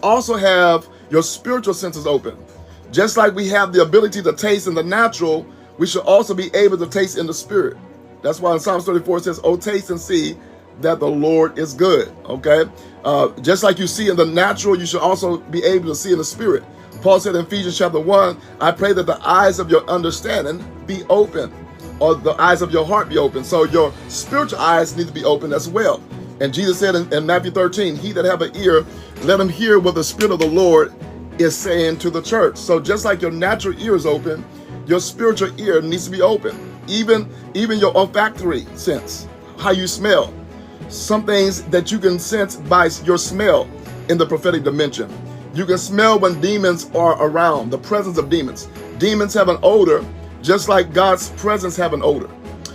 must also have your spiritual senses open. Just like we have the ability to taste in the natural, we should also be able to taste in the spirit. That's why in Psalms 34 it says, "Oh, taste and see that the Lord is good." Okay? Just like you see in the natural, you should also be able to see in the spirit. Paul said in Ephesians chapter 1, "I pray that the eyes of your understanding be open," or the eyes of your heart be open. So your spiritual eyes need to be open as well. And Jesus said in Matthew 13, "He that have an ear, let him hear what the Spirit of the Lord is saying to the church." So just like your natural ear is open, your spiritual ear needs to be open. Even your olfactory sense, how you smell. Some things that you can sense by your smell in the prophetic dimension. You can smell when demons are around, the presence of demons. Demons have an odor, just like God's presence have an odor.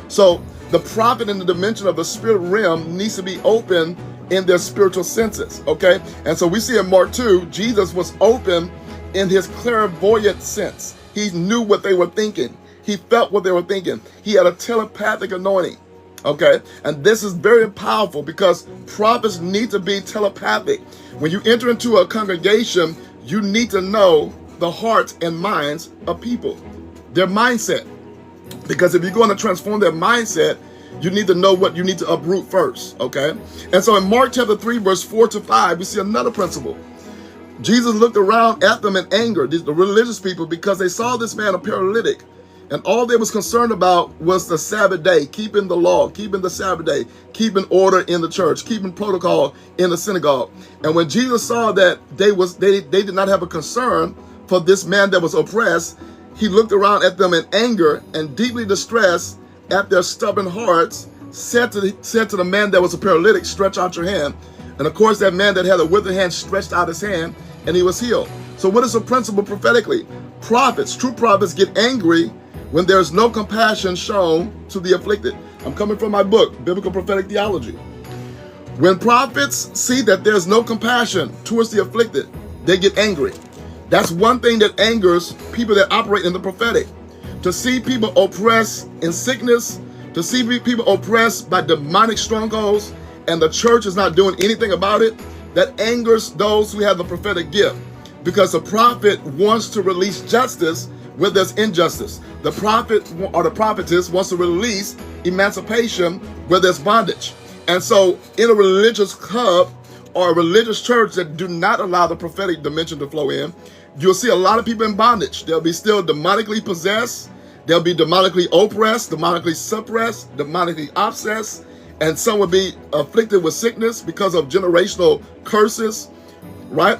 So the prophet in the dimension of the spirit realm needs to be open in their spiritual senses, okay? And so we see in Mark 2, Jesus was open in his clairvoyant sense. He knew what they were thinking. He felt what they were thinking. He had a telepathic anointing, okay? And this is very powerful because prophets need to be telepathic. When you enter into a congregation, you need to know the hearts and minds of people, their mindset. Because if you're going to transform their mindset, you need to know what you need to uproot first, okay? And so in Mark chapter 3, verse 4 to 5, we see another principle. Jesus looked around at them in anger, the religious people, because they saw this man a paralytic. And all they was concerned about was the Sabbath day, keeping the law, keeping the Sabbath day, keeping order in the church, keeping protocol in the synagogue. And when Jesus saw that they did not have a concern for this man that was oppressed, he looked around at them in anger and deeply distressed at their stubborn hearts, said to the man that was a paralytic, "Stretch out your hand." And of course, that man that had a withered hand stretched out his hand and he was healed. So what is the principle prophetically? Prophets, true prophets, get angry when there's no compassion shown to the afflicted. I'm coming from my book, Biblical Prophetic Theology. When prophets see that there's no compassion towards the afflicted, they get angry. That's one thing that angers people that operate in the prophetic. To see people oppressed in sickness, to see people oppressed by demonic strongholds, and the church is not doing anything about it, that angers those who have the prophetic gift. Because the prophet wants to release justice where there's injustice. The prophet or the prophetess wants to release emancipation where there's bondage. And so in a religious club or a religious church that do not allow the prophetic dimension to flow in, you'll see a lot of people in bondage. They'll be still demonically possessed. They'll be demonically oppressed, demonically suppressed, demonically obsessed, and some will be afflicted with sickness because of generational curses, right?